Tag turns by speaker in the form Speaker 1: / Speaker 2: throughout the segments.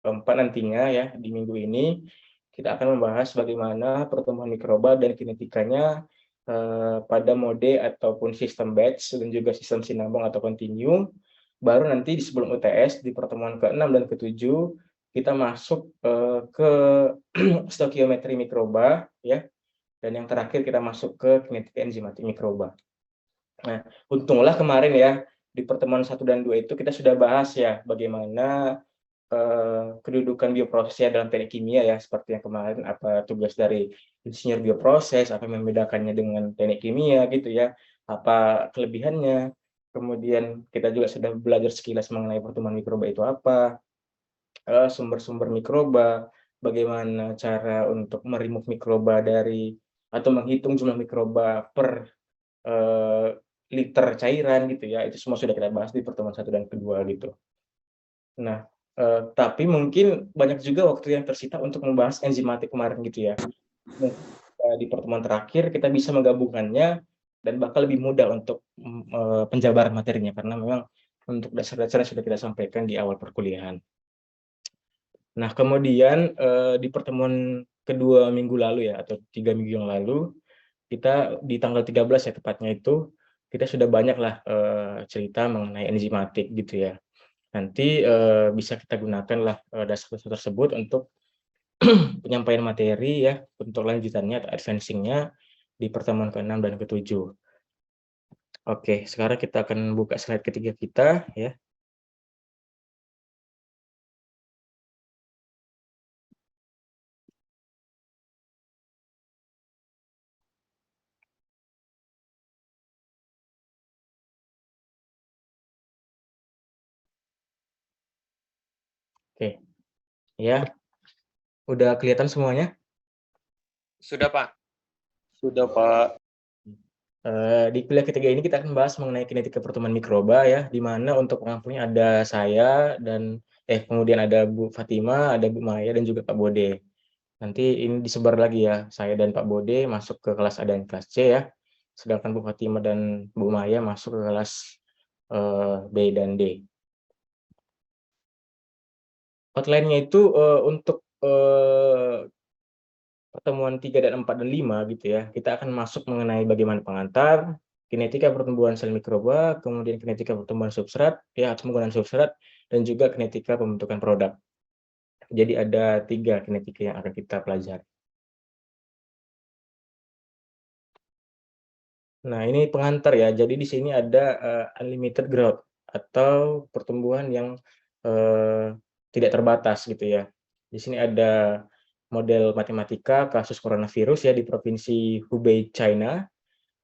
Speaker 1: keempat nantinya ya, di minggu ini kita akan membahas bagaimana pertumbuhan mikroba dan kinetikanya pada mode ataupun sistem batch dan juga sistem sinabung atau continue. Baru nanti sebelum UTS di pertemuan ke-6 dan ke-7 kita masuk ke stoikiometri mikroba ya, dan yang terakhir kita masuk ke kinetika enzimatik mikroba. Nah, untunglah kemarin ya, di pertemuan 1 dan 2 itu kita sudah bahas ya, bagaimana kedudukan bioprosesnya dalam teknik kimia ya, seperti yang kemarin, apa tugas dari insinyur bioproses, apa yang membedakannya dengan teknik kimia gitu ya, apa kelebihannya. Kemudian kita juga sudah belajar sekilas mengenai pertumbuhan mikroba itu apa, sumber-sumber mikroba, bagaimana cara untuk me-remove mikroba dari atau menghitung jumlah mikroba per liter cairan gitu ya, itu semua sudah kita bahas di pertemuan 1 dan kedua gitu. Nah, tapi mungkin banyak juga waktu yang tersita untuk membahas enzimatik kemarin gitu ya. Mungkin, di pertemuan terakhir kita bisa menggabungkannya dan bakal lebih mudah untuk, penjabaran materinya karena memang untuk dasar-dasarnya sudah kita sampaikan di awal perkuliahan. Nah, kemudian, di pertemuan kedua minggu lalu ya, atau 3 minggu yang lalu, kita di tanggal 13 ya tepatnya itu, kita sudah banyaklah, cerita mengenai enzimatik gitu ya. Nanti, bisa kita gunakanlah, dasar-dasar tersebut untuk penyampaian materi ya, untuk lanjutannya atau advancing-nya di pertemuan ke-6 dan ke-7. Oke, sekarang kita akan buka slide ketiga kita ya. Oke, ya. Udah kelihatan semuanya?
Speaker 2: Sudah, Pak.
Speaker 3: Sudah, Pak.
Speaker 1: Di kuliah ketiga ini kita akan bahas mengenai kinetika pertumbuhan mikroba ya, di mana untuk pengampunya ada saya dan kemudian ada Bu Fatima, ada Bu Maya dan juga Pak Bode. Nanti ini disebar lagi ya, saya dan Pak Bode masuk ke kelas A dan kelas C ya, sedangkan Bu Fatima dan Bu Maya masuk ke kelas B dan D. Outline-nya itu untuk pertemuan 3 dan 4 dan 5 gitu ya, kita akan masuk mengenai bagaimana pengantar, kinetika pertumbuhan sel mikroba, kemudian kinetika pertumbuhan substrat, ya penggunaan substrat, dan juga kinetika pembentukan produk. Jadi ada 3 kinetika yang akan kita pelajari. Nah, ini pengantar ya, jadi di sini ada unlimited growth, atau pertumbuhan yang tidak terbatas gitu ya. Di sini ada model matematika kasus coronavirus ya di provinsi Hubei, China,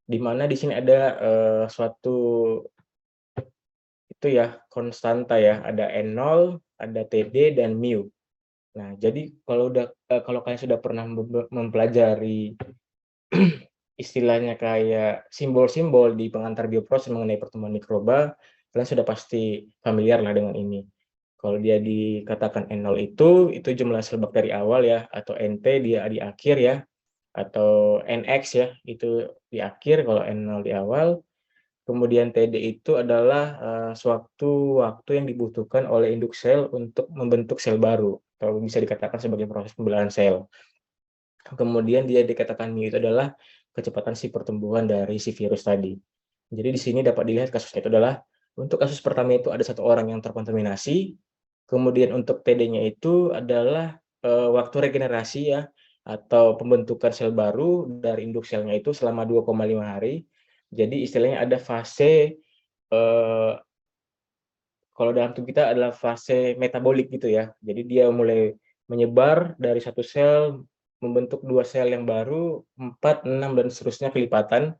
Speaker 1: di mana di sini ada suatu itu ya konstanta ya, ada N0, ada TD dan mu. Nah, jadi kalau kalian sudah pernah mempelajari istilahnya kayak simbol-simbol di pengantar bioproses mengenai pertumbuhan mikroba, kalian sudah pasti familiar lah dengan ini. Kalau dia dikatakan N0 itu jumlah sel bakteri awal ya, atau NT dia di akhir ya, atau NX ya, itu di akhir kalau N0 di awal. Kemudian TD itu adalah suatu waktu yang dibutuhkan oleh induk sel untuk membentuk sel baru, atau bisa dikatakan sebagai proses pembelahan sel. Kemudian dia dikatakan mu itu adalah kecepatan si pertumbuhan dari si virus tadi. Jadi di sini dapat dilihat kasusnya itu adalah, untuk kasus pertama itu ada 1 orang yang terkontaminasi, kemudian untuk TD-nya itu adalah waktu regenerasi ya, atau pembentukan sel baru dari induk selnya itu selama 2,5 hari. Jadi istilahnya ada fase, kalau dalam tubuh kita adalah fase metabolik gitu ya. Jadi dia mulai menyebar dari 1 sel, membentuk 2 sel yang baru, 4, 6, dan seterusnya kelipatan.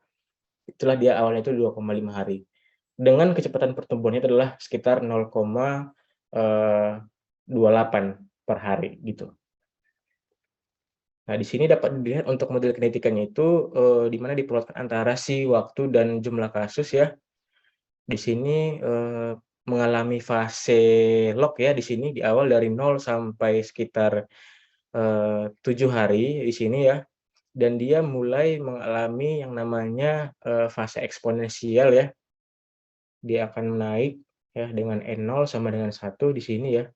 Speaker 1: Itulah dia awalnya itu 2,5 hari. Dengan kecepatan pertumbuhannya itu adalah sekitar 0,28 per hari gitu. Nah, di sini dapat dilihat untuk model kinetikanya itu, di mana diplotkan antara si waktu dan jumlah kasus ya. Di sini, mengalami fase log ya di sini, di awal dari 0 sampai sekitar 7 hari di sini ya, dan dia mulai mengalami yang namanya fase eksponensial ya. Dia akan naik ya dengan N0 sama dengan 1 di sini ya,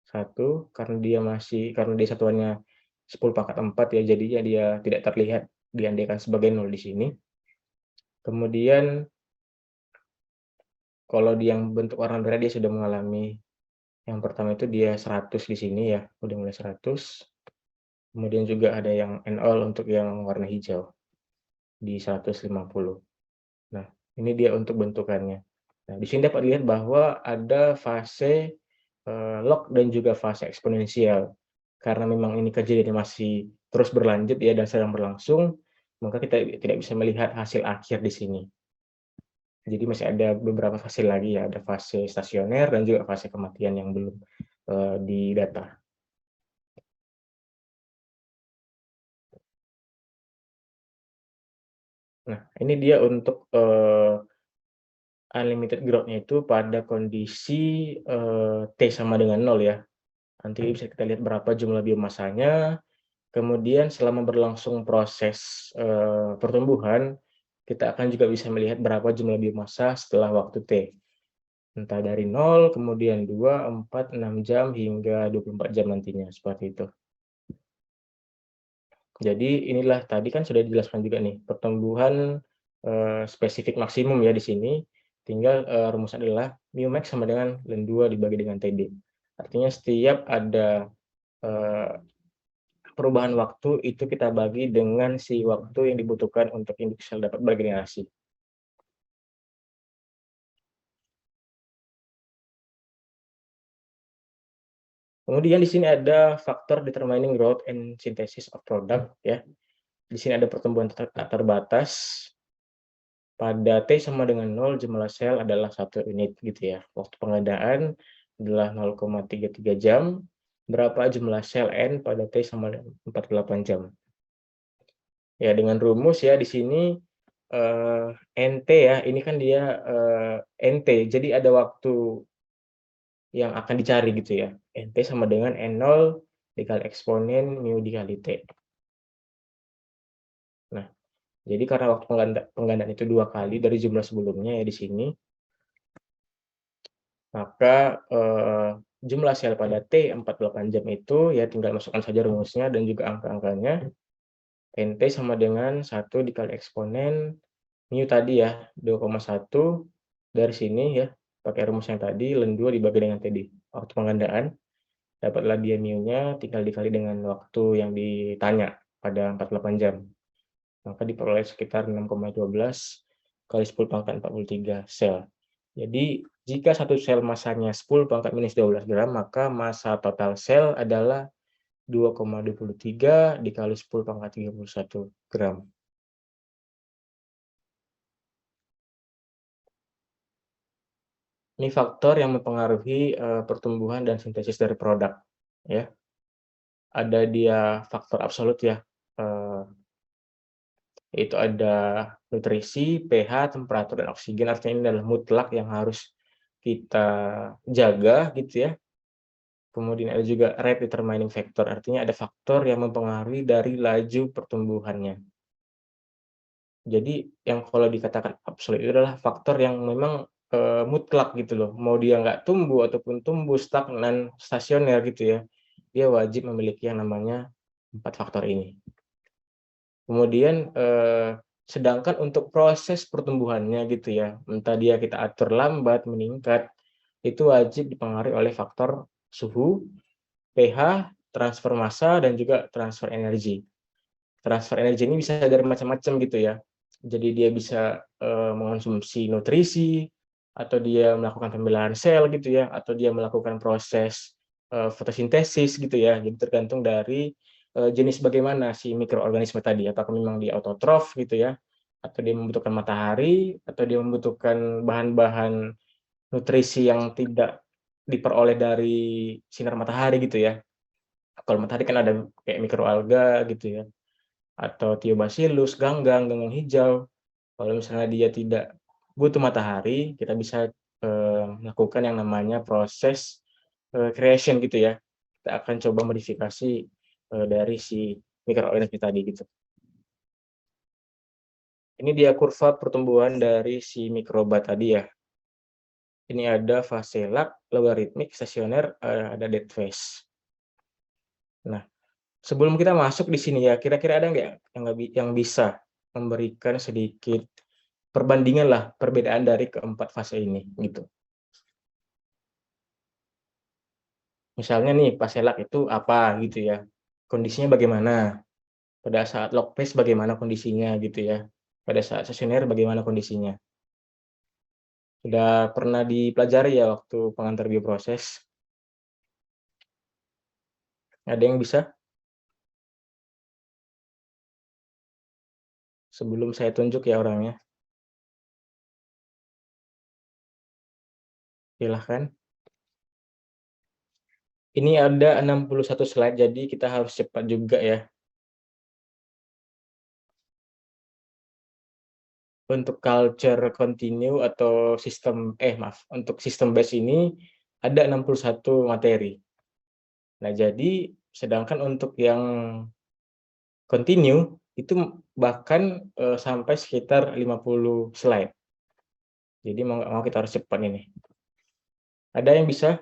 Speaker 1: 1 karena dia satuannya 10⁴ ya, jadinya dia tidak terlihat diandaikan sebagai 0 di sini. Kemudian kalau di yang bentuk warna merah dia sudah mengalami yang pertama itu dia 100 di sini ya, udah mulai 100. Kemudian juga ada yang NO untuk yang warna hijau di 150. Nah, ini dia untuk bentukannya. Nah, di sini dapat dilihat bahwa ada fase log dan juga fase eksponensial. Karena memang ini kejadiannya masih terus berlanjut ya dan sedang berlangsung, maka kita tidak bisa melihat hasil akhir di sini. Jadi masih ada beberapa fase lagi ya, ada fase stasioner dan juga fase kematian yang belum didata. Nah, ini dia untuk unlimited growth-nya itu pada kondisi T sama dengan 0 ya. Nanti bisa kita lihat berapa jumlah biomasanya. Kemudian selama berlangsung proses pertumbuhan, kita akan juga bisa melihat berapa jumlah biomasa setelah waktu T. Entah dari 0, kemudian 2, 4, 6 jam, hingga 24 jam nantinya, seperti itu. Jadi inilah tadi kan sudah dijelaskan juga nih, pertumbuhan spesifik maksimum ya di sini, tinggal rumus adalah μmax sama dengan ln2 dibagi dengan TD. Artinya setiap ada perubahan waktu itu kita bagi dengan si waktu yang dibutuhkan untuk induk sel dapat bergenerasi. Kemudian di sini ada faktor determining growth and synthesis of product ya. Di sini ada pertumbuhan tak terbatas. Pada T sama dengan 0 jumlah sel adalah 1 unit gitu ya. Waktu pengadaan adalah 0,33 jam. Berapa jumlah sel N pada T sama dengan 48 jam. Ya, dengan rumus ya di sini NT ya, ini kan dia NT, jadi ada waktu yang akan dicari gitu ya. NT sama dengan N0 dikali eksponen mu dikali T. Nah, jadi karena waktu penggandaan itu 2 kali dari jumlah sebelumnya ya di sini, maka jumlah sel pada T 48 jam itu ya tinggal masukkan saja rumusnya dan juga angka-angkanya. NT sama dengan 1 dikali eksponen mu tadi ya 2,1 dari sini ya pakai rumus yang tadi ln2 dibagi dengan TD waktu penggandaan, dapatlah dia mu-nya tinggal dikali dengan waktu yang ditanya pada 48 jam, maka diperoleh sekitar 6,12 kali 10⁻43 sel. Jadi jika satu sel masanya 10⁻−12 gram, maka massa total sel adalah 2,23 dikali 10⁻31 gram. Ini faktor yang mempengaruhi pertumbuhan dan sintesis dari produk ya. Ada dia faktor absolut ya, yaitu ada nutrisi, pH, temperatur, dan oksigen. Artinya ini adalah mutlak yang harus kita jaga gitu ya. Kemudian ada juga rate determining factor, artinya ada faktor yang mempengaruhi dari laju pertumbuhannya. Jadi yang kalau dikatakan absolut itu adalah faktor yang memang mutlak gitu loh, mau dia nggak tumbuh ataupun tumbuh stagnan, stasioner gitu ya, dia wajib memiliki yang namanya 4 faktor ini. Kemudian sedangkan untuk proses pertumbuhannya gitu ya, entah dia kita atur lambat, meningkat, itu wajib dipengaruhi oleh faktor suhu, pH, transfer massa, dan juga transfer energi. Transfer energi ini bisa dari macam-macam gitu ya. Jadi dia bisa mengonsumsi nutrisi, atau dia melakukan pembelahan sel gitu ya, atau dia melakukan proses fotosintesis gitu ya. Jadi tergantung dari jenis bagaimana si mikroorganisme tadi, apakah memang dia autotrof gitu ya, atau dia membutuhkan matahari, atau dia membutuhkan bahan-bahan nutrisi yang tidak diperoleh dari sinar matahari gitu ya. Kalau matahari kan ada kayak mikroalga gitu ya, atau Thiobacillus, ganggang hijau. Kalau misalnya dia tidak butuh matahari, kita bisa melakukan yang namanya proses creation gitu ya. Kita akan coba modifikasi dari si mikroorganisme tadi gitu. Ini dia kurva pertumbuhan dari si mikroba tadi ya. Ini ada fase lag, logaritmik, stasioner, ada dead phase. Nah, sebelum kita masuk di sini ya, kira-kira ada nggak yang bisa memberikan sedikit perbandingan lah, perbedaan dari keempat fase ini, gitu. Misalnya nih, fase lag itu apa gitu ya, kondisinya bagaimana, pada saat log phase bagaimana kondisinya gitu ya, pada saat stasioner bagaimana kondisinya. Sudah pernah dipelajari ya waktu pengantar bioproses? Ada yang bisa? Sebelum saya tunjuk ya orangnya. Silahkan. Ini ada 61 slide, jadi kita harus cepat juga ya. Untuk culture continue atau untuk sistem batch ini ada 61 materi. Nah, jadi sedangkan untuk yang continue itu bahkan sampai sekitar 50 slide. Jadi mau nggak mau kita harus cepat ini. Ada yang bisa?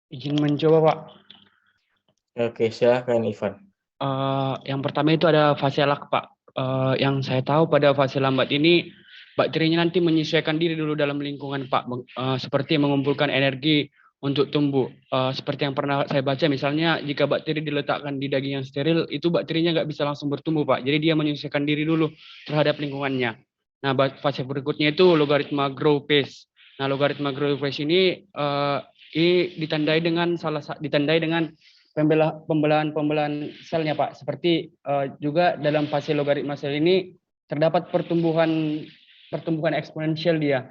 Speaker 4: Izin mencoba, Pak.
Speaker 1: Oke, silahkan Ivan.
Speaker 4: Yang pertama itu ada fase lag, Pak. Yang saya tahu pada fase lambat ini, bakterinya nanti menyesuaikan diri dulu dalam lingkungan, Pak. Seperti mengumpulkan energi untuk tumbuh. Seperti yang pernah saya baca, misalnya jika bakteri diletakkan di daging yang steril, itu bakterinya nggak bisa langsung bertumbuh, Pak. Jadi dia menyesuaikan diri dulu terhadap lingkungannya. Nah, fase berikutnya itu logaritma grow phase. Nah, logaritma grow phase ini ditandai dengan pembelahan selnya, Pak. Seperti juga dalam fase logaritma sel ini terdapat pertumbuhan eksponensial dia.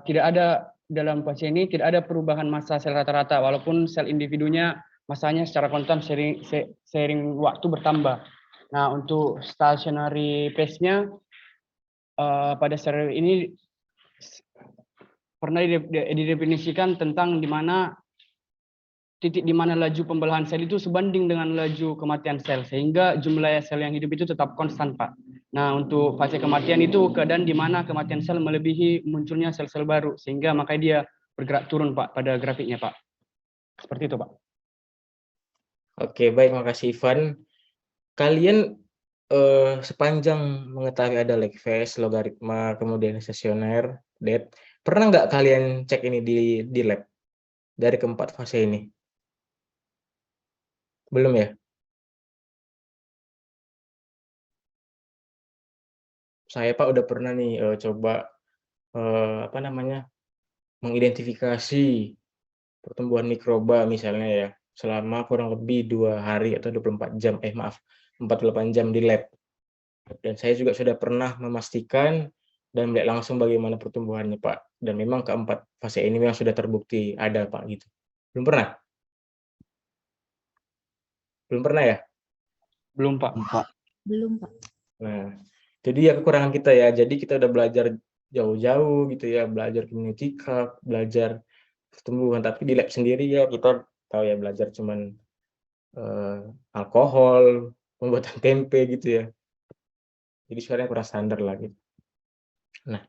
Speaker 4: Tidak ada dalam fase ini tidak ada perubahan massa sel rata-rata walaupun sel individunya massanya secara konstan seiring waktu bertambah. Nah, untuk stationary phase-nya pada sel ini pernah didefinisikan tentang titik di mana laju pembelahan sel itu sebanding dengan laju kematian sel, sehingga jumlah sel yang hidup itu tetap konstan, Pak. Nah, untuk fase kematian itu keadaan di mana kematian sel melebihi munculnya sel-sel baru, sehingga makanya dia bergerak turun, Pak, pada grafiknya, Pak. Seperti itu, Pak.
Speaker 1: Oke, baik, makasih Ivan. Kalian sepanjang mengetahui ada lag phase, logaritma, kemudian stasioner, dead, pernah nggak kalian cek ini di lab dari keempat fase ini? Belum ya? Saya Pak udah pernah nih coba mengidentifikasi pertumbuhan mikroba misalnya ya, selama kurang lebih 2 hari atau 48 jam di lab. Dan saya juga sudah pernah memastikan dan melihat langsung bagaimana pertumbuhannya, Pak. Dan memang keempat fase ini memang sudah terbukti ada, Pak, gitu. Belum pernah? Belum pernah ya?
Speaker 4: Belum, Pak.
Speaker 5: Belum, Pak.
Speaker 1: Nah, jadi ya kekurangan kita ya. Jadi kita udah belajar jauh-jauh gitu ya, belajar kinetika, belajar pertumbuhan, tapi di lab sendiri ya kita tahu ya belajar cuman alkohol, pembuatan tempe gitu ya. Jadi sekarang kurang standar lah gitu. Nah,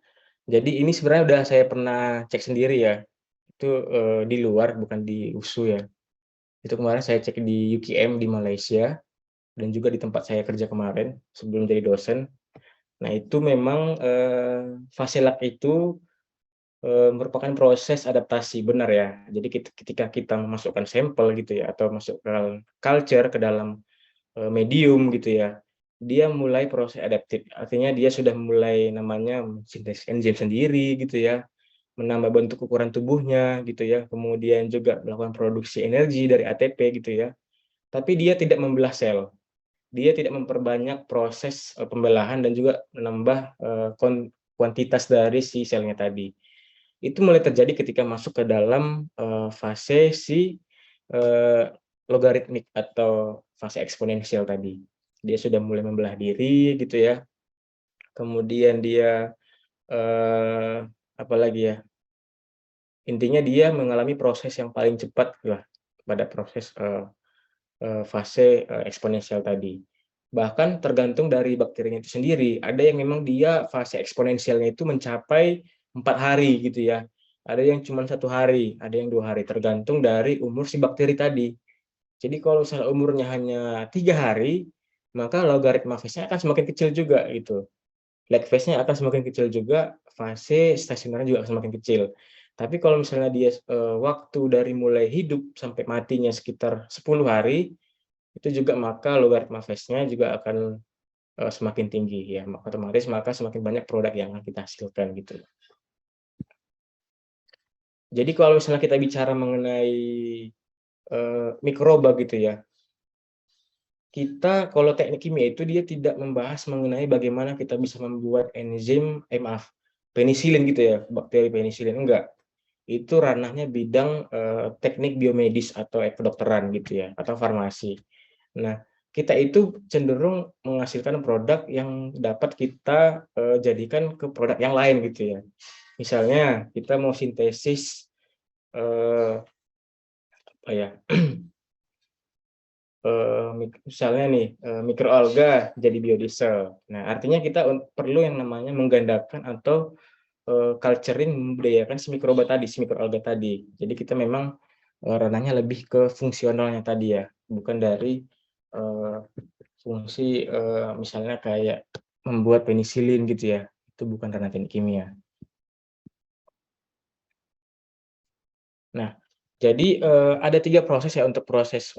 Speaker 1: jadi ini sebenarnya udah saya pernah cek sendiri ya. Itu di luar bukan di USU ya. Itu kemarin saya cek di UKM di Malaysia dan juga di tempat saya kerja kemarin sebelum jadi dosen. Nah, itu memang fase lag itu merupakan proses adaptasi, benar ya. Jadi ketika kita memasukkan sampel gitu ya atau masukkan culture ke dalam medium gitu ya, dia mulai proses adaptif. Artinya dia sudah mulai namanya sintesis enzim sendiri gitu ya, menambah bentuk ukuran tubuhnya gitu ya, kemudian juga melakukan produksi energi dari ATP gitu ya. Tapi dia tidak membelah sel. Dia tidak memperbanyak proses pembelahan dan juga menambah kuantitas dari si selnya tadi. Itu mulai terjadi ketika masuk ke dalam fase si logaritmik atau fase eksponensial tadi. Dia sudah mulai membelah diri gitu ya. Kemudian dia apalagi ya? Intinya dia mengalami proses yang paling cepat lah pada proses fase eksponensial tadi. Bahkan tergantung dari bakterinya itu sendiri. Ada yang memang dia fase eksponensialnya itu mencapai 4 hari gitu ya. Ada yang cuma 1 hari, ada yang 2 hari, tergantung dari umur si bakteri tadi. Jadi kalau misalnya umurnya hanya 3 hari, maka logaritma phase-nya akan semakin kecil juga gitu. Lag phase-nya akan semakin kecil juga, fase stasionernya juga akan semakin kecil. Tapi kalau misalnya dia waktu dari mulai hidup sampai matinya sekitar 10 hari, itu juga maka logaritma phase-nya juga akan semakin tinggi ya, otomatis maka semakin banyak produk yang akan kita hasilkan gitu. Jadi kalau misalnya kita bicara mengenai mikroba gitu ya, kita kalau teknik kimia itu dia tidak membahas mengenai bagaimana kita bisa membuat enzim, penisilin gitu ya, bakteri penisilin, enggak. Itu ranahnya bidang teknik biomedis atau kedokteran gitu ya, atau farmasi. Nah, kita itu cenderung menghasilkan produk yang dapat kita jadikan ke produk yang lain gitu ya. Misalnya kita mau sintesis apa ya? Misalnya nih mikroalga jadi biodiesel. Nah, artinya kita perlu yang namanya menggandakan atau culturing, membudidayakan si mikroba tadi, si mikroalga tadi. Jadi kita memang ranahnya lebih ke fungsionalnya tadi ya, bukan dari fungsi misalnya kayak membuat penisilin gitu ya, itu bukan ranah teknik kimia. Nah, jadi ada 3 proses ya untuk proses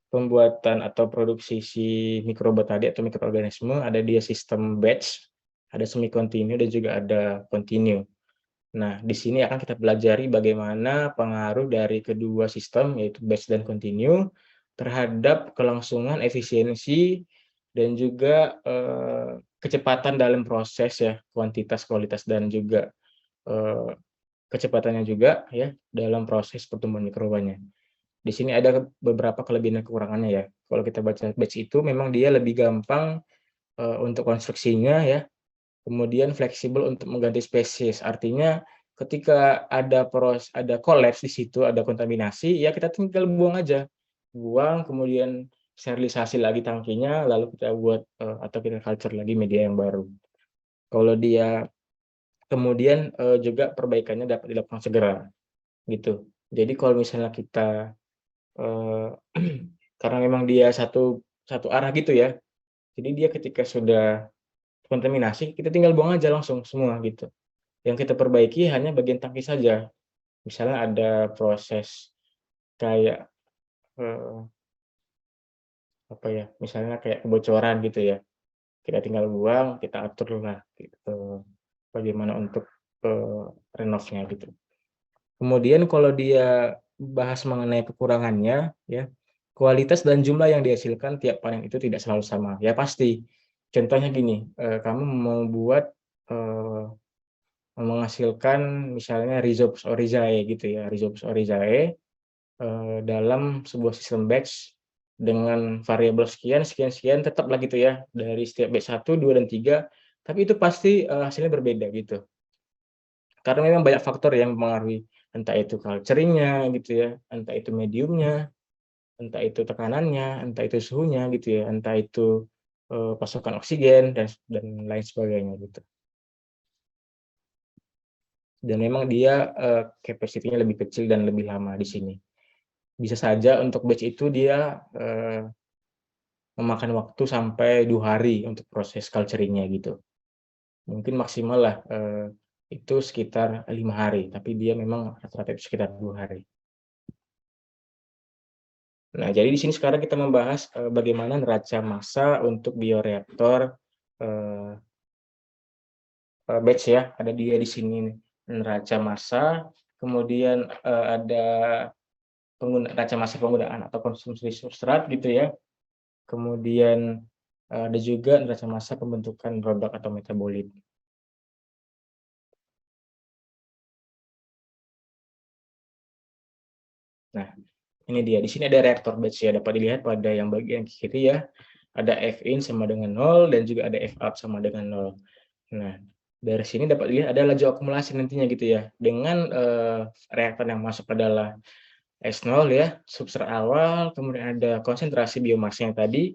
Speaker 1: pembuatan atau produksi si mikroba tadi atau mikroorganisme, ada dia sistem batch, ada semi continue dan juga ada continue. Nah, di sini akan kita pelajari bagaimana pengaruh dari kedua sistem, yaitu batch dan continue, terhadap kelangsungan, efisiensi, dan juga kecepatan dalam proses ya, kuantitas, kualitas, dan juga kecepatannya juga ya dalam proses pertumbuhan mikrobanya. Di sini ada beberapa kelebihan dan kekurangannya ya. Kalau kita baca batch itu memang dia lebih gampang untuk konstruksinya ya, kemudian fleksibel untuk mengganti spesies. Artinya ketika ada kolaps di situ, ada kontaminasi, ya kita tinggal buang aja. Buang, kemudian sterilisasi lagi tangkinya, lalu kita buat atau kita culture lagi media yang baru. Kalau dia kemudian juga perbaikannya dapat dilakukan segera, gitu. Jadi kalau misalnya kita karena memang dia satu arah gitu ya, jadi dia ketika sudah kontaminasi, kita tinggal buang aja langsung semua gitu. Yang kita perbaiki hanya bagian tangki saja. Misalnya ada proses kayak apa ya, misalnya kayak kebocoran gitu ya, kita tinggal buang, kita aturlah gitu, bagaimana untuk renovnya gitu. Kemudian kalau dia bahas mengenai kekurangannya ya, kualitas dan jumlah yang dihasilkan tiap panen itu tidak selalu sama. Ya pasti. Contohnya gini, kamu mau buat menghasilkan misalnya Rhizopus oryzae gitu ya, Rhizopus oryzae dalam sebuah sistem batch dengan variabel sekian, sekian, sekian, tetaplah gitu ya, dari setiap batch 1, 2, dan 3, tapi itu pasti hasilnya berbeda gitu. Karena memang banyak faktor yang mempengaruhi, entah itu culturing-nya gitu ya, entah itu mediumnya, entah itu tekanannya, entah itu suhunya gitu ya, entah itu pasokan oksigen dan lain sebagainya gitu. Dan memang dia capacity-nya lebih kecil dan lebih lama di sini. Bisa saja untuk batch itu dia memakan waktu sampai 2 hari untuk proses culturing-nya gitu. Mungkin maksimal lah itu sekitar 5 hari, tapi dia memang rata-rata itu sekitar 2 hari. Nah, jadi di sini sekarang kita membahas bagaimana neraca massa untuk bioreaktor batch ya. Ada dia di sini neraca massa, kemudian ada neraca massa penggunaan atau konsumsi substrat gitu ya. Kemudian ada juga neraca massa pembentukan produk atau metabolit. Nah, ini dia. Di sini ada reaktor batch ya. Dapat dilihat pada yang bagian kiri ya. Ada F in sama dengan 0 dan juga ada F out sama dengan 0. Nah, dari sini dapat dilihat ada laju akumulasi nantinya gitu ya. Dengan reaktor yang masuk adalah S0 ya, substrat awal, kemudian ada konsentrasi biomasa yang tadi.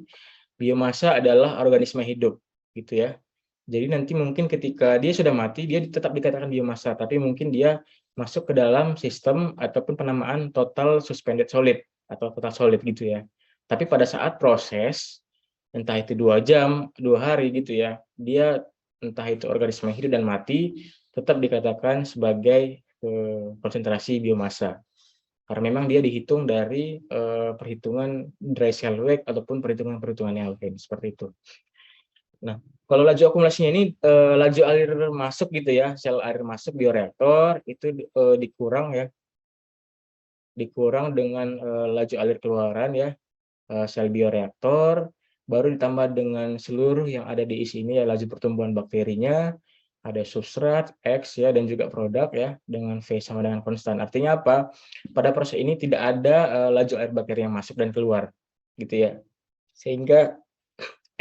Speaker 1: Biomasa adalah organisme hidup, gitu ya. Jadi nanti mungkin ketika dia sudah mati, dia tetap dikatakan biomasa, tapi mungkin dia masuk ke dalam sistem ataupun penamaan total suspended solid atau total solid gitu ya. Tapi pada saat proses, entah itu 2 jam, 2 hari gitu ya, dia entah itu organisme hidup dan mati, tetap dikatakan sebagai konsentrasi biomasa. Karena memang dia dihitung dari perhitungan dry cell weight ataupun perhitungan-perhitungan yang lain seperti itu. Nah, kalau laju akumulasinya ini laju air masuk gitu ya, sel air masuk bioreaktor itu dikurang ya, dikurang dengan laju air keluaran ya, sel bioreaktor, baru ditambah dengan seluruh yang ada di isi ini ya, laju pertumbuhan bakterinya, ada substrat, X ya, dan juga produk ya, dengan V sama dengan konstan. Artinya apa? Pada proses ini tidak ada laju air bakteri yang masuk dan keluar, gitu ya. Sehingga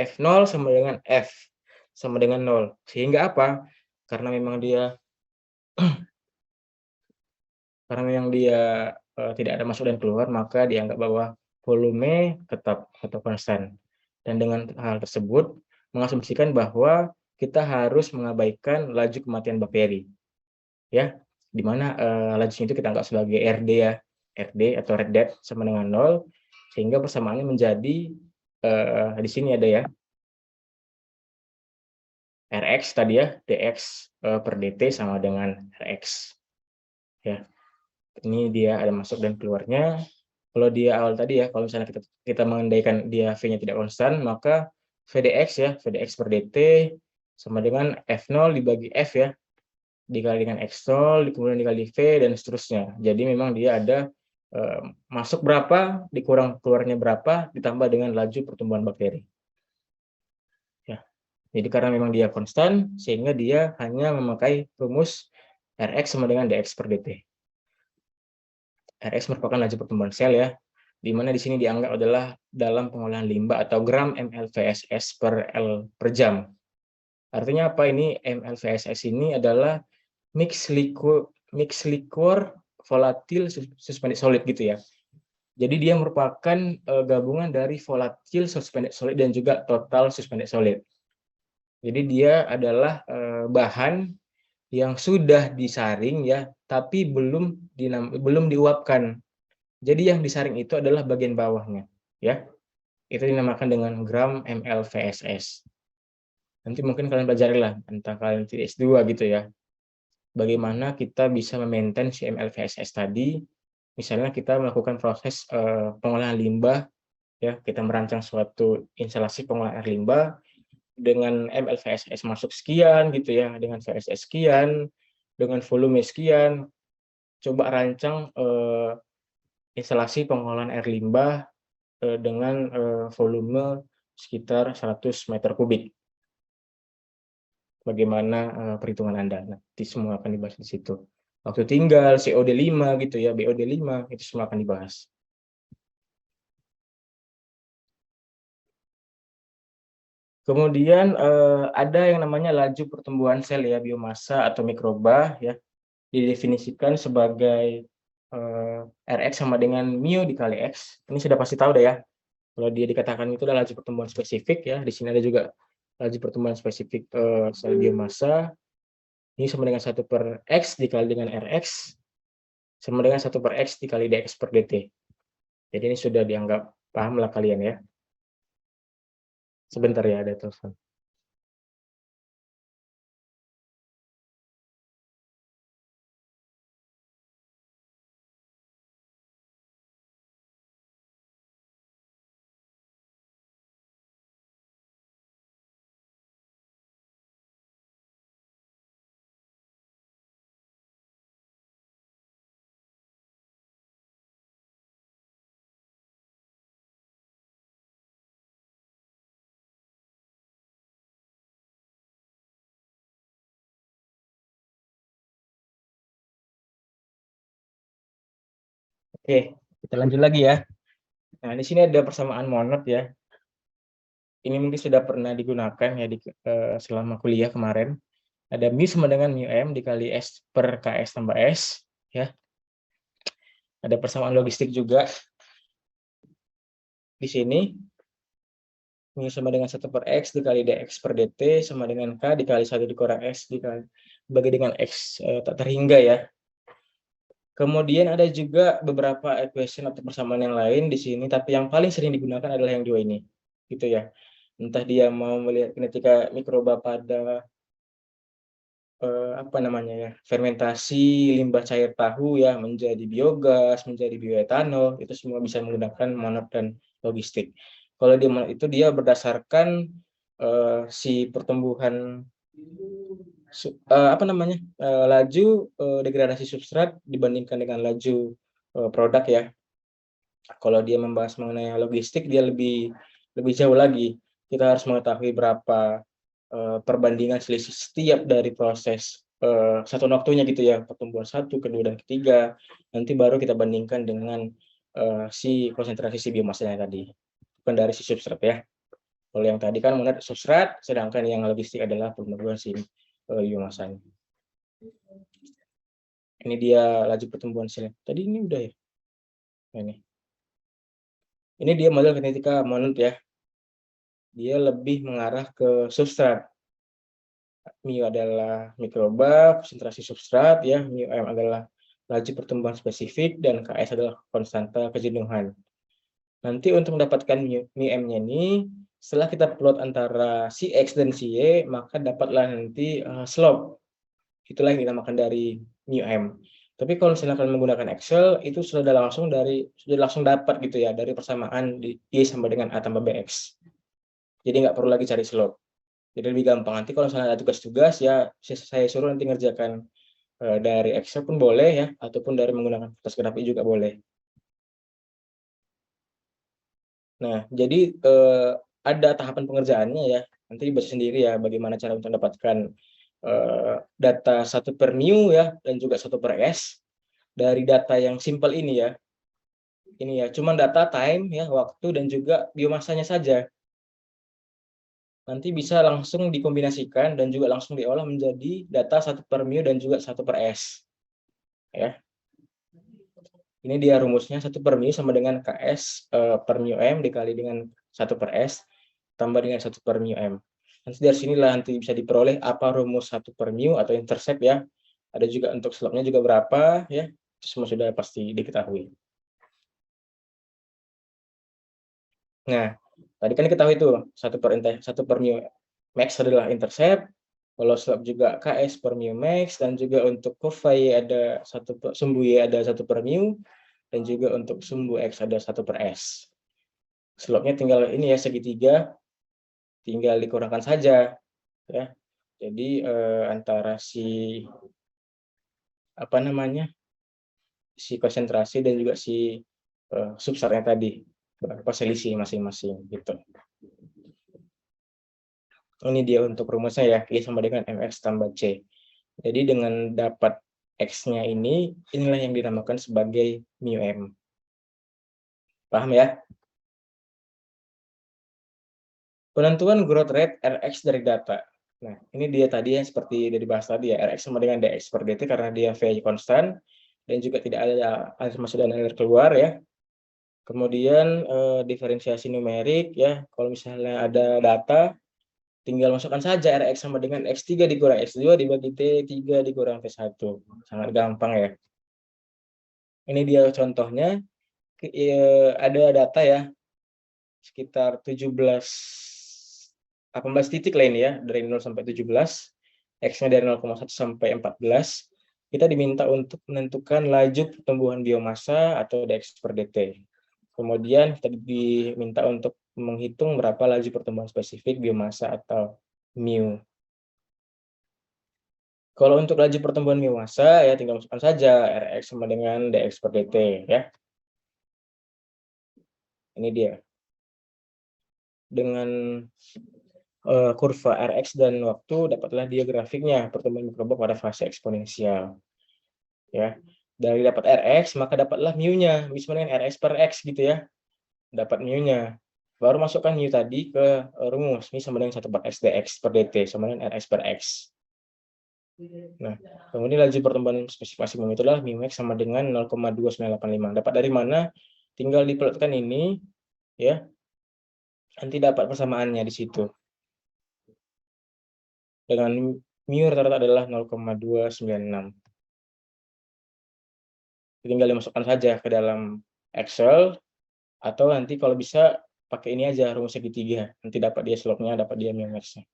Speaker 1: F0 sama dengan F, sama dengan 0. Sehingga apa? Karena memang dia tidak ada masuk dan keluar, maka dianggap bahwa volume tetap atau konstan. Dan dengan hal tersebut, mengasumsikan bahwa kita harus mengabaikan laju kematian bakteri. Ya, di mana lajunya itu kita anggap sebagai RD ya, RD atau red death sama dengan 0, sehingga persamaannya menjadi di sini ada ya, Rx tadi ya, dx per dt sama dengan Rx. Ya, ini dia ada masuk dan keluarnya. Kalau dia awal tadi ya, kalau misalnya kita mengandaikan dia V-nya tidak konstan, maka Vdx ya, Vdx per dt sama dengan F0 dibagi F ya, dikali dengan X0, kemudian dikali V, dan seterusnya. Jadi memang dia ada masuk berapa, dikurang keluarnya berapa, ditambah dengan laju pertumbuhan bakteri. Ya. Jadi karena memang dia konstan, sehingga dia hanya memakai rumus Rx sama dengan dx per dt. Rx merupakan laju pertumbuhan sel ya, di mana di sini dianggap adalah dalam pengolahan limbah atau gram ml/VSS per L per jam. Artinya apa ini? ml/VSS ini adalah mix liquor volatile suspended solid gitu ya. Jadi dia merupakan gabungan dari volatile suspended solid dan juga total suspended solid. Jadi dia adalah bahan yang sudah disaring ya, tapi belum diuapkan. Jadi yang disaring itu adalah bagian bawahnya, ya. Itu dinamakan dengan gram ml/VSS. Nanti mungkin kalian pelajarilah, entah kalian di S2 gitu ya. Bagaimana kita bisa memaintain si ml/VSS tadi. Misalnya kita melakukan proses pengolahan limbah, ya, kita merancang suatu instalasi pengolahan air limbah dengan ml/VSS masuk sekian gitu ya, dengan VSS sekian, dengan volume sekian, coba rancang instalasi pengolahan air limbah dengan volume sekitar 100 meter kubik. Bagaimana perhitungan Anda? Nanti semua akan dibahas di situ. Waktu tinggal, COD5 gitu ya, BOD5, itu semua akan dibahas. Kemudian ada yang namanya laju pertumbuhan sel ya, biomasa atau mikroba ya, didefinisikan sebagai Rx sama dengan mu dikali X. Ini sudah pasti tahu deh ya. Kalau dia dikatakan itu adalah laju pertumbuhan spesifik ya. Di sini ada juga laju pertumbuhan spesifik sel biomasa. Ini sama dengan 1 per X dikali dengan Rx sama dengan 1 per X dikali dx per dt. Jadi ini sudah dianggap paham lah kalian ya. Sebentar ya, ada telepon. Oke, kita lanjut lagi ya. Nah, di sini ada persamaan monod ya. Ini mungkin sudah pernah digunakan ya selama kuliah kemarin. Ada mu sama dengan mu m dikali S per Ks tambah S ya. Ada persamaan logistik juga di sini. Mu sama dengan 1/X dikali dx per dt sama dengan K dikali 1 dikurang X dibagi dengan X tak terhingga ya. Kemudian ada juga beberapa equation atau persamaan yang lain di sini, tapi yang paling sering digunakan adalah yang dua ini, gitu ya. Entah dia mau melihat kinetika mikroba pada apa namanya ya, fermentasi limbah cair tahu ya menjadi biogas, menjadi bioetanol, itu semua bisa menggunakan monod dan logistik. Kalau di monod itu dia berdasarkan si pertumbuhan laju degradasi substrat dibandingkan dengan laju produk ya. Kalau dia membahas mengenai logistik dia lebih jauh lagi. Kita harus mengetahui berapa perbandingan selisih setiap dari proses satu waktunya gitu ya, pertumbuhan 1, kedua, dan ketiga. Nanti baru kita bandingkan dengan si konsentrasi si biomasanya tadi, bukan dari si substrat ya. Kalau yang tadi kan mengenai substrat, sedangkan yang logistik adalah pertumbuhan si biomasanya. Ini dia laju pertumbuhan sel. Tadi ini udah ya. Ini dia model kinetika monod ya. Dia lebih mengarah ke substrat. Mu adalah mikroba, konsentrasi substrat ya. Mu M adalah laju pertumbuhan spesifik dan Ks adalah konstanta kejenuhan. Nanti untuk mendapatkan mu M-nya ini, setelah kita plot antara si X dan si Y, maka dapatlah nanti slope. Itulah yang dinamakan dari mu M. Tapi kalau misalkan menggunakan Excel, itu sudah langsung dapat gitu ya, dari persamaan di Y sama dengan A tambah BX. Jadi nggak perlu lagi cari slope. Jadi lebih gampang. Nanti kalau misalnya ada tugas-tugas, ya saya suruh nanti ngerjakan dari Excel pun boleh ya, ataupun dari menggunakan kertas grafik juga boleh. Nah, jadi ada tahapan pengerjaannya ya. Nanti dibaca sendiri ya, bagaimana cara untuk mendapatkan data 1 per mu ya, dan juga 1 per S. Dari data yang simple ini ya. Ini ya, cuma data time ya, waktu dan juga biomasanya saja. Nanti bisa langsung dikombinasikan dan juga langsung diolah menjadi data 1 per mu dan juga 1 per S. Ya. Ini dia rumusnya, 1 per mu sama dengan Ks per mu M dikali dengan 1 per S tambah dengan 1 per mu M. Nanti dari sinilah nanti bisa diperoleh apa rumus 1 per mu atau intercept ya. Ada juga untuk slope-nya juga berapa ya. Itu semua sudah pasti diketahui. Nah, tadi kan diketahui itu 1 per mu max adalah intercept. Kalau slope juga Ks per mu max, dan juga untuk kurva Y ada sumbu Y ada 1 per mu, dan juga untuk sumbu X ada 1 per S. Slope-nya tinggal ini ya, segitiga, tinggal dikurangkan saja ya. Jadi antara si konsentrasi dan juga si substratnya tadi berapa selisih masing-masing gitu. Ini dia untuk rumusnya ya, Y sama dengan MX tambah C. Jadi dengan dapat X-nya ini, inilah yang dinamakan sebagai mu M. Paham ya? Penentuan growth rate Rx dari data. Nah, ini dia tadi yang seperti dari bahas tadi ya, Rx sama dengan dx per dt karena dia V konstan, dan juga tidak ada alir masuk dan alir keluar ya. Kemudian diferensiasi numerik ya, kalau misalnya ada data, tinggal masukkan saja Rx sama dengan X3 dikurang X2 dibagi T3 dikurang T1. Sangat gampang ya. Ini dia contohnya, ada data ya, sekitar 18 titik lain ya, dari 0 sampai 17, X-nya dari 0,1 sampai 14, kita diminta untuk menentukan laju pertumbuhan biomasa atau dx per dt. Kemudian kita diminta untuk menghitung berapa laju pertumbuhan spesifik biomasa atau mu. Kalau untuk laju pertumbuhan biomasa ya tinggal masukkan saja Rx sama dengan dx per dt ya. Ini dia. Dengan kurva Rx dan waktu dapatlah dia grafiknya pertumbuhan mikroba pada fase eksponensial. Ya. Dari dapat Rx maka dapatlah mu-nya, sama dengan Rx per X gitu ya. Dapat mu-nya. Baru masukkan mu tadi ke rumus, ini sama dengan 1/X dx per dt sama dengan Rx per X. Nah, kemudian laju pertumbuhan spesifik maksimum itu adalah mu(x) sama dengan 0,2985. Dapat dari mana? Tinggal diplotkan ini, ya, nanti dapat persamaannya di situ. Dengan mu rata-rata adalah 0,296. Tinggal dimasukkan saja ke dalam Excel, atau nanti kalau bisa pakai ini aja, rumus segitiga. Nanti dapat dia slope-nya, dapat dia mu(x)-nya.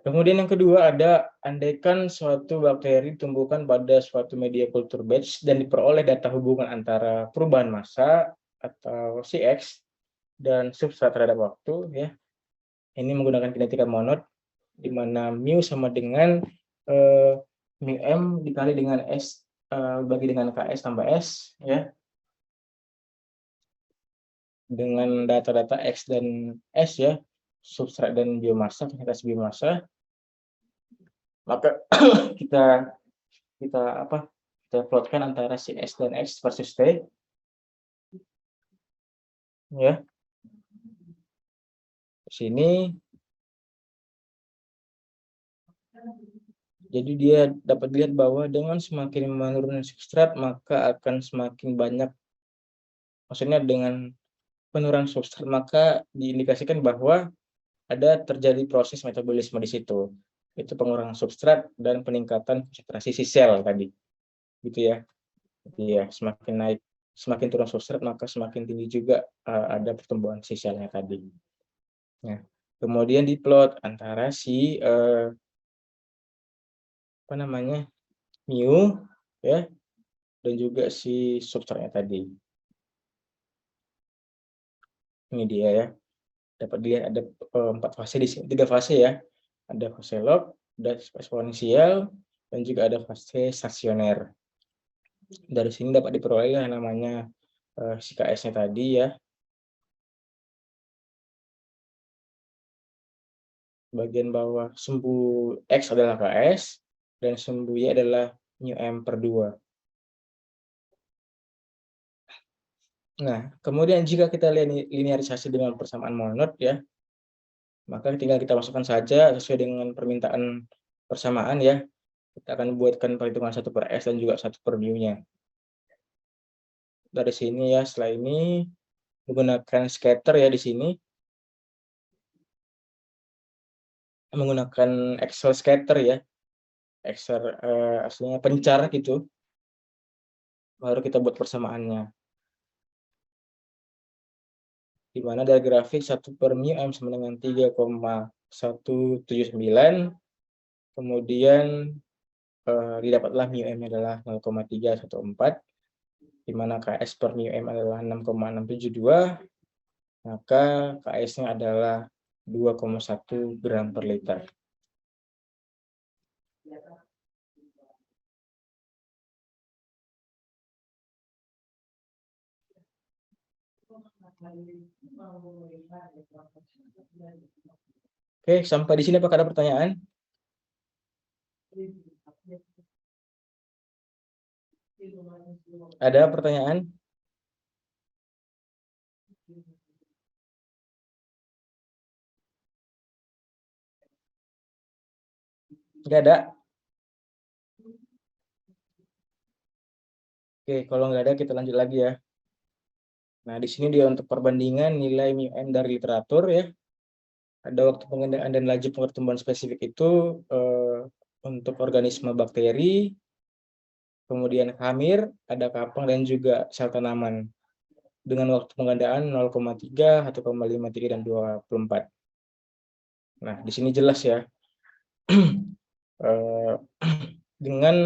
Speaker 1: Kemudian yang kedua ada, andaikan suatu bakteri tumbuhkan pada suatu media culture batch dan diperoleh data hubungan antara perubahan massa atau Cx dan substrat terhadap waktu, ya. Ini menggunakan kinetika monod, di mana mu sama dengan mu m dikali dengan s bagi dengan ks tambah s, ya. Dengan data-data x dan s, ya, substrat dan biomassa, kinetis biomassa. Maka kita plotkan antara si S dan X versus T, ya. Di sini jadi dia dapat dilihat bahwa dengan semakin menurunnya substrat maka akan semakin banyak, maksudnya dengan penurunan substrat maka diindikasikan bahwa ada terjadi proses metabolisme di situ. Itu pengurangan substrat dan peningkatan konsentrasi si sel tadi, gitu ya. Iya, semakin naik, semakin turun substrat maka semakin tinggi juga ada pertumbuhan si selnya tadi. Nah, kemudian diplot antara si mu, ya, dan juga si substratnya tadi. Ini dia, ya. Dapat dilihat ada 4 fase di sini, 3 fase, ya. Ada fase log, ada eksponensial, dan juga ada fase stasioner. Dari sini dapat diperoleh yang namanya si Ks-nya tadi, ya. Bagian bawah sumbu X adalah Ks, dan sumbu Y adalah mu(m)/2. Nah, kemudian jika kita linearisasi dengan persamaan monod, ya, maka tinggal kita masukkan saja sesuai dengan permintaan persamaan, ya. Kita akan buatkan perhitungan 1/s dan juga 1/mu-nya. Dari sini, ya, setelah ini menggunakan scatter, ya, di sini. Menggunakan Excel scatter, ya. Excel aslinya pencar gitu. Baru kita buat persamaannya. Di mana dari grafik 1/mu(m) sama dengan 3,179, kemudian didapatlah mu(m) adalah 0,314, di mana Ks/mu(m) adalah 6,672, maka Ks-nya adalah 2,1 gram per liter. Oke, sampai di sini apakah ada pertanyaan? Ada pertanyaan? Nggak ada? Oke, kalau nggak ada kita lanjut lagi, ya. Nah, di sini dia untuk perbandingan nilai mu(m) dari literatur, ya. Ada waktu pengendalian dan laju pertumbuhan spesifik itu untuk organisme bakteri, kemudian hamir, ada kapang, dan juga sel tanaman. Dengan waktu penggandaan 0,3, 1,53, dan 24. Nah, di sini jelas, ya. Dengan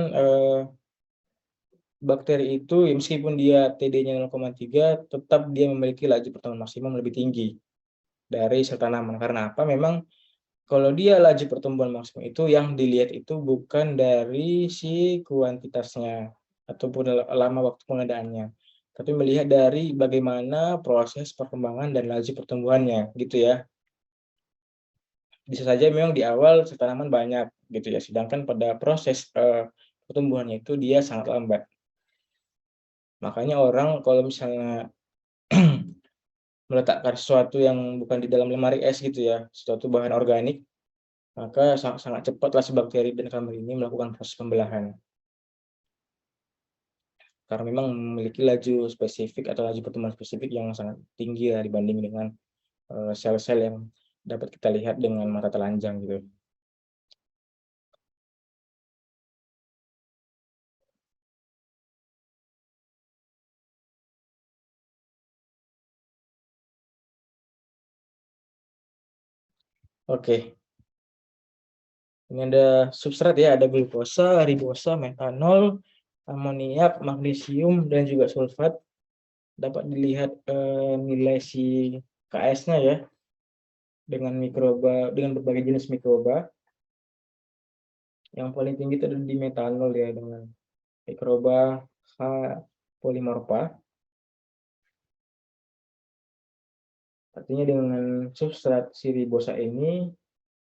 Speaker 1: bakteri itu, meskipun dia TD-nya 0,3, tetap dia memiliki laju pertumbuhan maksimum lebih tinggi dari sel tanaman. Karena apa? Memang kalau dia laju pertumbuhan maksimum itu yang dilihat itu bukan dari si kuantitasnya ataupun lama waktu pengadaannya, tapi melihat dari bagaimana proses perkembangan dan laju pertumbuhannya, gitu ya. Bisa saja memang di awal sel tanaman banyak, gitu ya, sedangkan pada proses pertumbuhannya itu dia sangat lambat. Makanya orang kalau misalnya meletakkan sesuatu yang bukan di dalam lemari es gitu ya, suatu bahan organik, maka sangat cepatlah si bakteri dan kamar ini melakukan proses pembelahan. Karena memang memiliki laju spesifik atau laju pertumbuhan spesifik yang sangat tinggi ya dibanding dengan sel-sel yang dapat kita lihat dengan mata telanjang gitu. Oke. Ini ada substrat ya, ada glukosa, ribosa, metanol, amoniak, magnesium, dan juga sulfat. Dapat dilihat nilai si KS-nya ya, dengan berbagai jenis mikroba. Yang paling tinggi itu ada di metanol ya, dengan mikroba H. polymorpha. Artinya dengan substrat si ribosa ini,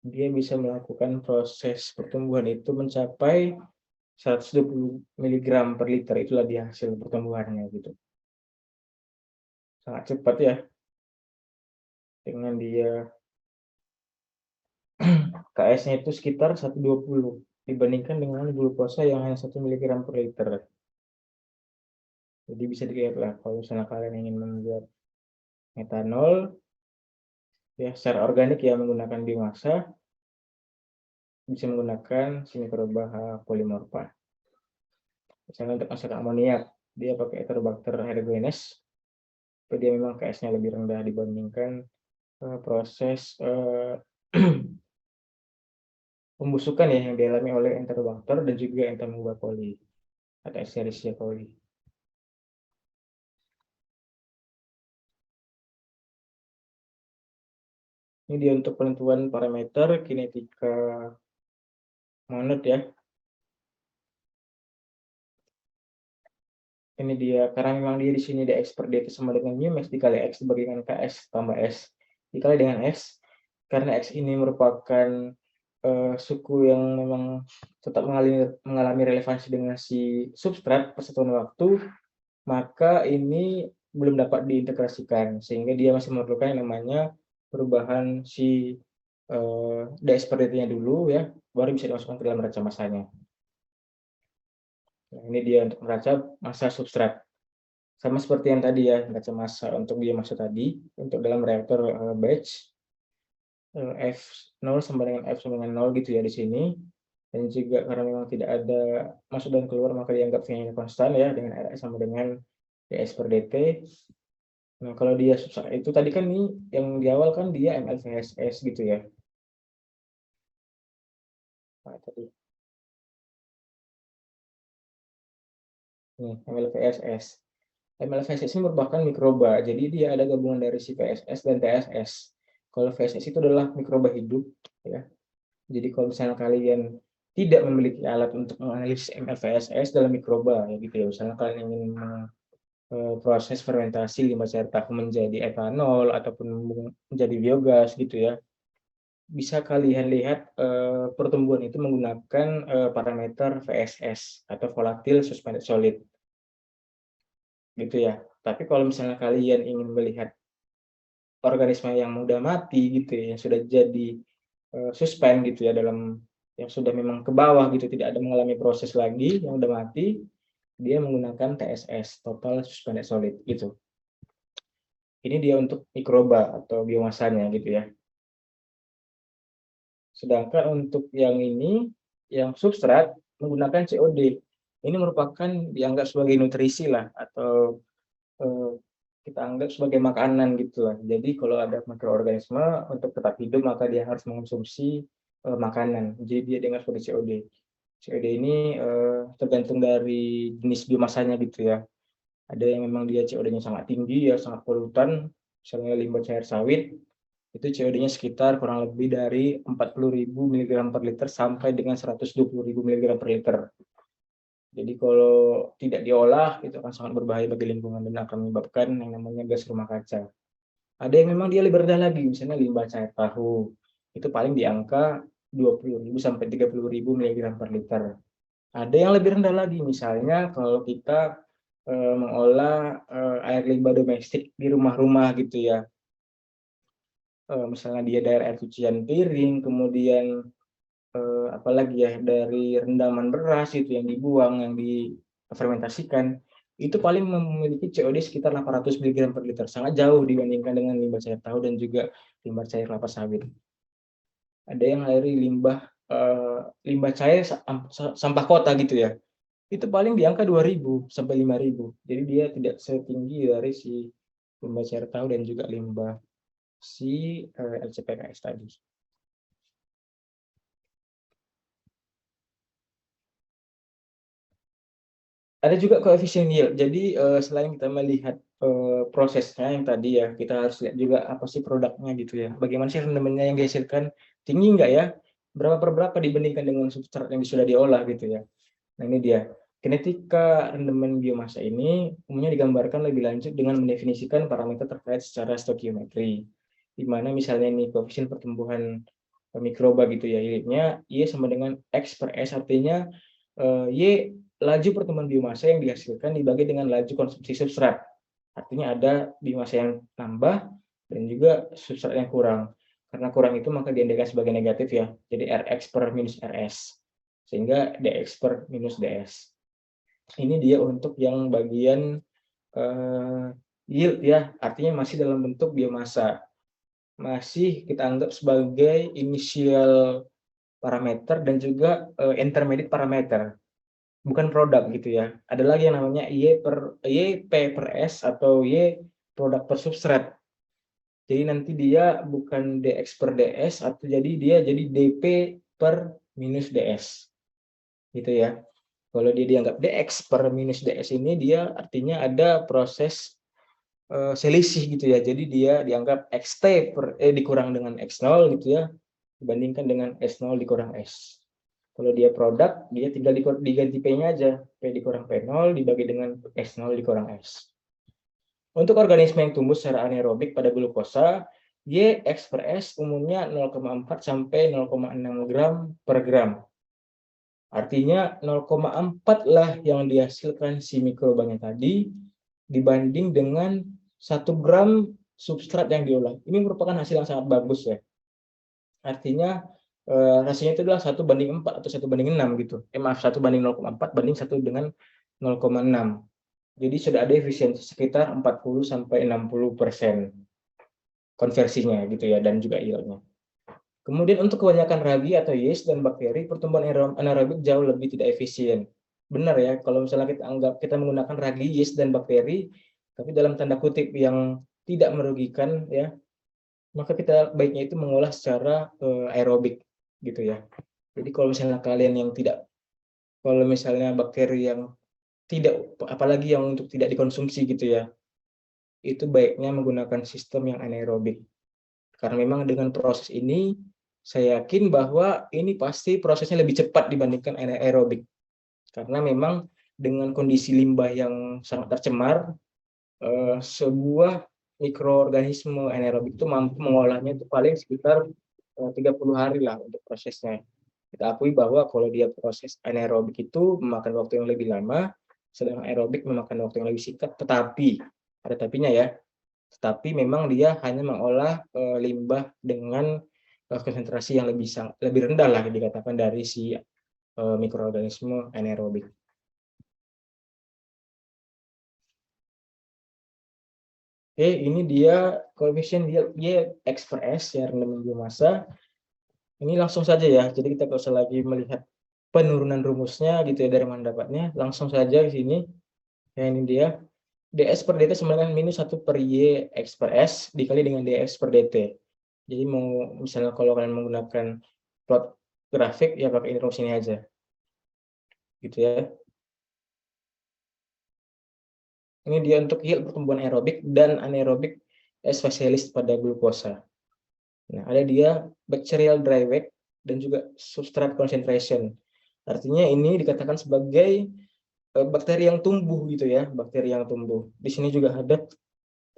Speaker 1: dia bisa melakukan proses pertumbuhan itu mencapai 120 mg per liter, itulah dia hasil pertumbuhannya gitu. Sangat cepat ya, dengan dia KS-nya itu sekitar 120 dibandingkan dengan glukosa yang hanya 1 mg per liter. Jadi bisa dilihat lah kalau misalnya kalian ingin membuat metanol ya secara organik ya menggunakan biomasa, bisa menggunakan si mikroba H. polymorpha. Misalnya untuk asam amoniak, dia pakai Heterobacter aerogenes, tapi dia memang KS-nya lebih rendah dibandingkan proses pembusukan ya yang dialami oleh Enterobacter dan juga Entamoeba coli atau Escherichia coli. Ini dia untuk penentuan parameter kinetika monod ya. Ini dia, karena memang dia di sini di X per dt sama dengan mu, X dikali X dibagi dengan KS tambah S dikali dengan S. Karena X ini merupakan suku yang memang tetap mengalami relevansi dengan si substrat persatuan waktu, maka ini belum dapat diintegrasikan, sehingga dia masih memerlukan yang namanya perubahan si dx per dt-nya dulu ya, baru bisa dimasukkan ke dalam neraca masanya. Nah, ini dia untuk neraca massa substrat. Sama seperti yang tadi ya, neraca massa untuk biomasa tadi, untuk dalam reaktor batch, F0 sama dengan F sama dengan 0 gitu ya di sini. Dan juga karena memang tidak ada masuk dan keluar, maka dianggap finanya konstan ya, dengan RS sama dengan dx per dt. Nah, kalau dia substrat itu tadi kan nih, yang di awal kan dia MLVSS gitu ya. Nah, tadi. Nih, MLVSS. MLVSS ini merupakan mikroba, jadi dia ada gabungan dari si VSS dan TSS. Kalau VSS itu adalah mikroba hidup, ya. Jadi kalau misalnya kalian tidak memiliki alat untuk menganalisis MLVSS dalam mikroba, ya gitu ya. Misalnya kalian ingin proses fermentasi limbah cair tahu menjadi etanol ataupun menjadi biogas gitu ya. Bisa kalian lihat pertumbuhan itu menggunakan parameter VSS atau volatile suspended solid. Gitu ya. Tapi kalau misalnya kalian ingin melihat organisme yang mudah mati gitu ya, yang sudah jadi suspend gitu ya, dalam yang sudah memang ke bawah gitu, tidak ada mengalami proses lagi, yang udah mati, dia menggunakan TSS, total suspended solid gitu. Ini dia untuk mikroba atau biomasanya gitu ya. Sedangkan untuk yang ini, yang substrat menggunakan COD. Ini merupakan dianggap sebagai nutrisi lah, atau kita anggap sebagai makanan gitu lah. Jadi kalau ada mikroorganisme untuk tetap hidup, maka dia harus mengonsumsi makanan. Jadi dia dianggap sebagai COD. COD ini tergantung dari jenis biomasanya gitu ya. Ada yang memang dia COD-nya sangat tinggi ya, sangat polutan, misalnya limbah cair sawit, itu COD-nya sekitar kurang lebih dari 40.000 mg per liter sampai dengan 120.000 mg per liter. Jadi kalau tidak diolah, itu akan sangat berbahaya bagi lingkungan dan akan menyebabkan yang namanya gas rumah kaca. Ada yang memang dia lebih rendah lagi, misalnya limbah cair tahu. Itu paling di angka 20.000 sampai 30.000 mg per liter. Ada yang lebih rendah lagi, misalnya kalau kita mengolah air limbah domestik di rumah-rumah gitu ya. Misalnya dia dari air cucian piring, kemudian apalagi ya dari rendaman beras itu yang dibuang, yang difermentasikan, itu paling memiliki COD sekitar 800 mg per liter, sangat jauh dibandingkan dengan limbah cair tahu dan juga limbah cair kelapa sawit. Ada yang dari limbah cair sampah kota gitu ya, itu paling di angka 2.000 sampai 5.000. Jadi dia tidak setinggi dari si limbah cair tahu dan juga limbah si LCPKS tadi. Ada juga koefisien yield. Jadi selain kita melihat prosesnya yang tadi ya, kita harus lihat juga apa sih produknya gitu ya. Bagaimana sih rendemennya yang dihasilkan, tinggi nggak ya? Berapa per berapa dibandingkan dengan substrat yang sudah diolah gitu ya. Nah ini dia. Kinetika rendemen biomasa ini umumnya digambarkan lebih lanjut dengan mendefinisikan parameter terkait secara stokiometri. Di mana misalnya ini koefisien pertumbuhan mikroba gitu ya, yieldnya Y sama dengan X per S, artinya Y laju pertumbuhan biomasa yang dihasilkan dibagi dengan laju konsumsi substrat. Artinya ada biomasa yang nambah dan juga substrat yang kurang. Karena kurang itu maka diindikasikan sebagai negatif ya. Jadi Rx per minus Rs. Sehingga Dx per minus Ds. Ini dia untuk yang bagian yield ya. Artinya masih dalam bentuk biomasa. Masih kita anggap sebagai initial parameter dan juga intermediate parameter. Bukan produk gitu ya. Ada lagi yang namanya YP per S atau Y produk per substrat. Jadi nanti dia bukan Dx per Ds atau dia jadi Dp per minus Ds. Gitu ya. Kalau dia dianggap Dx per minus Ds ini dia artinya ada proses selisih gitu ya. Jadi dia dianggap Xt dikurang dengan X0 gitu ya, dibandingkan dengan S0 dikurang S. Kalau dia produk, dia tinggal diganti P-nya aja. P dikurang P0 dibagi dengan S0 dikurang S. Untuk organisme yang tumbuh secara anaerobik pada glukosa, Y X per S umumnya 0,4 sampai 0,6 gram per gram. Artinya 0,4 lah yang dihasilkan si mikrobanya tadi dibanding dengan 1 gram substrat yang diolah. Ini merupakan hasil yang sangat bagus ya. Artinya hasilnya itu adalah 1:4 atau 1:6 gitu. Maaf, 1:0,4 banding 1 dengan 0,6. Jadi sudah ada efisiensi sekitar 40-60% konversinya gitu ya, dan juga yieldnya. Kemudian untuk kebanyakan ragi atau yeast dan bakteri, pertumbuhan anaerobik jauh lebih tidak efisien. Benar ya, kalau misalnya kita menggunakan ragi, yeast dan bakteri, tapi dalam tanda kutip yang tidak merugikan ya, maka kita baiknya itu mengolah secara aerobik gitu ya. Jadi kalau misalnya kalian yang tidak, kalau misalnya bakteri yang tidak, apalagi yang untuk tidak dikonsumsi gitu ya, itu baiknya menggunakan sistem yang anaerobik. Karena memang dengan proses ini, saya yakin bahwa ini pasti prosesnya lebih cepat dibandingkan aerobik. Karena memang dengan kondisi limbah yang sangat tercemar, sebuah mikroorganisme anaerobik itu mampu mengolahnya itu paling sekitar 30 hari lah untuk prosesnya. Kita akui bahwa kalau dia proses anaerobik itu memakan waktu yang lebih lama, sedangkan aerobik memakan waktu yang lebih singkat, tetapi ada tapinya ya. Tetapi memang dia hanya mengolah limbah dengan konsentrasi yang lebih rendah lah dikatakan dari si mikroorganisme anaerobik. Oke, ini dia koefisien Y X per S ya, rendemen biomasa. Ini langsung saja ya, jadi kita nggak usah lagi melihat penurunan rumusnya gitu ya, dari mana dapatnya, langsung saja di sini. Ya ini dia, Ds per dt sama dengan minus 1 per Y X per S dikali dengan Dx per dt. Jadi mau misalnya kalau kalian menggunakan plot grafik ya pakai rumus ini aja. Gitu ya. Ini dia untuk yield pertumbuhan aerobik dan anaerobik S-facialis pada glukosa. Nah, ada dia bacterial dry weight dan juga substrate concentration. Artinya ini dikatakan sebagai bakteri yang tumbuh gitu ya, bakteri yang tumbuh. Di sini juga ada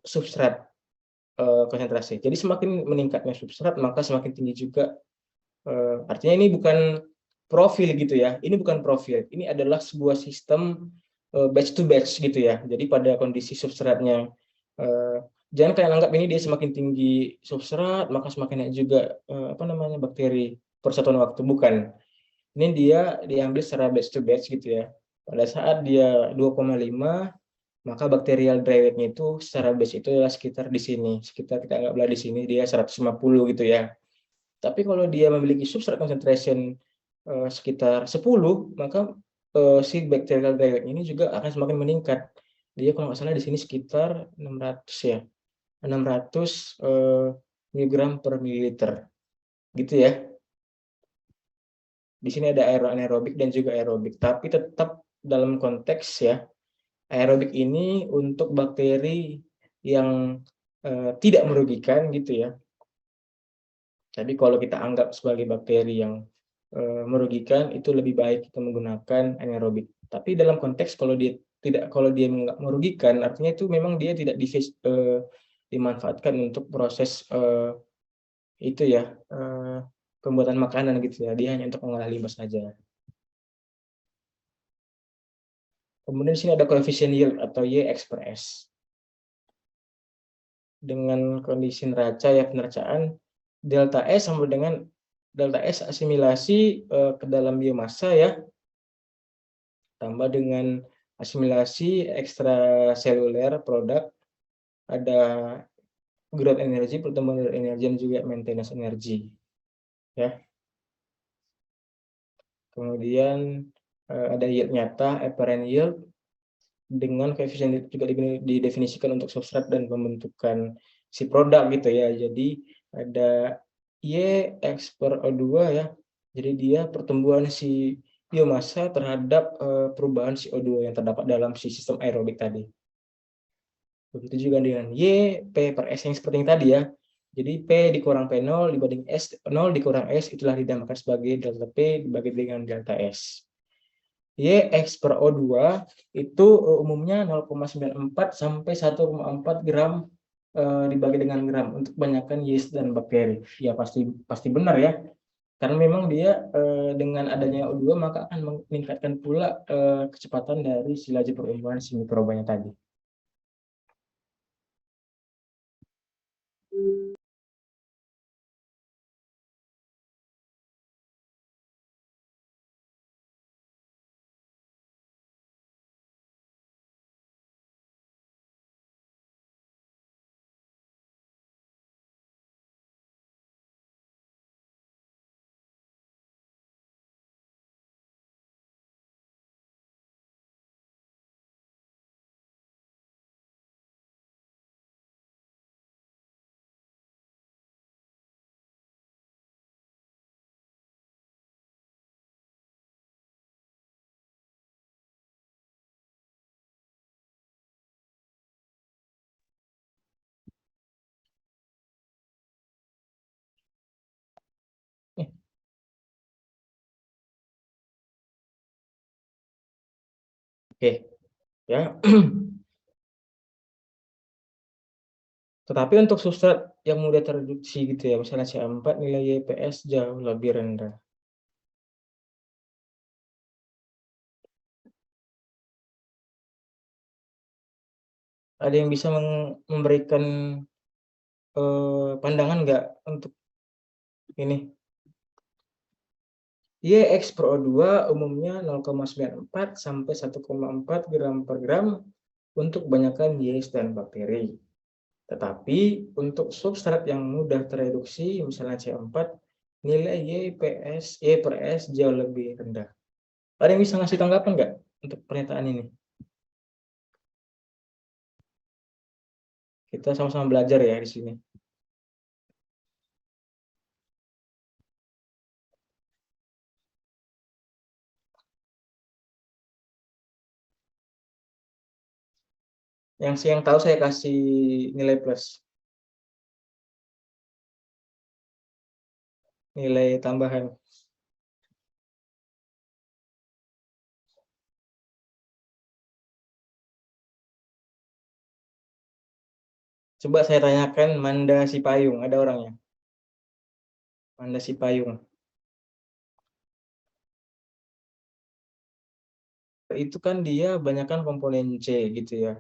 Speaker 1: substrat konsentrasi. Jadi semakin meningkatnya substrat maka semakin tinggi juga. Artinya ini bukan profil gitu ya. Ini bukan profil. Ini adalah sebuah sistem batch to batch gitu ya. Jadi pada kondisi substratnya, jangan kalian anggap ini dia semakin tinggi substrat maka semakin naik juga bakteri per satuan waktu, bukan. Ini dia diambil secara batch to batch gitu ya. Pada saat dia 2,5, maka bacterial dry weight-nya itu secara batch itu adalah sekitar di sini, sekitar kita anggaplah di sini dia 150 gitu ya. Tapi kalau dia memiliki substrat concentration sekitar 10, maka si bacterial dry weight ini juga akan semakin meningkat. Dia kalau nggak salah di sini sekitar 600 ya, 600 miligram per mililiter, gitu ya. Di sini ada anaerobik dan juga aerobik, tapi tetap dalam konteks ya, aerobik ini untuk bakteri yang tidak merugikan gitu ya. Jadi kalau kita anggap sebagai bakteri yang merugikan, itu lebih baik kita menggunakan anaerobik. Tapi dalam konteks kalau dia nggak merugikan, artinya itu memang dia tidak dimanfaatkan untuk proses itu ya, pembuatan makanan gitu ya. Dia hanya untuk mengolah limbah saja. Kemudian di sini ada koefisien yield atau Y/S. Dengan kondisi neraca ya, peneracaan delta S sama dengan delta S asimilasi ke dalam biomasa ya, tambah dengan asimilasi ekstraseluler produk, ada growth energy, pertumbuhan energi, dan juga maintenance energi ya. Kemudian ada yield nyata, apparent yield, dengan koefisien itu juga didefinisikan untuk substrat dan pembentukan si produk gitu ya. Jadi ada Y/X per O2 ya. Jadi dia pertumbuhan si biomasa terhadap perubahan CO2 yang terdapat dalam si sistem aerobik tadi. Begitu juga dengan Y, P per S yang seperti yang tadi ya. Jadi P dikurang P0 dibanding S, 0 dikurang S, itulah dinamakan sebagai delta P dibagi dengan delta S. Y/X per O2 itu umumnya 0,94 sampai 1,4 gram dibagi dengan gram untuk kebanyakan yeast dan bakteri. Ya pasti benar ya. Karena memang dia dengan adanya O2 maka akan meningkatkan pula kecepatan dari si laju pertumbuhan si mikrobanya tadi. Oke, ya. Tetapi untuk substrat yang mudah tereduksi gitu ya, misalnya CA4, nilai YPS jauh lebih rendah. Ada yang bisa memberikan pandangan nggak untuk ini? Y/X per O2 umumnya 0,94 sampai 1,4 gram per gram untuk kebanyakan yeast dan bakteri. Tetapi untuk substrat yang mudah tereduksi, misalnya C4, nilai Y per S jauh lebih rendah. Ada yang bisa ngasih tanggapan nggak untuk pernyataan ini? Kita sama-sama belajar ya di sini. Yang tahu saya kasih nilai plus. Nilai tambahan. Coba saya tanyakan Manda Sipayung, ada orangnya? Manda Sipayung. itu kan dia banyakkan komponen C gitu ya.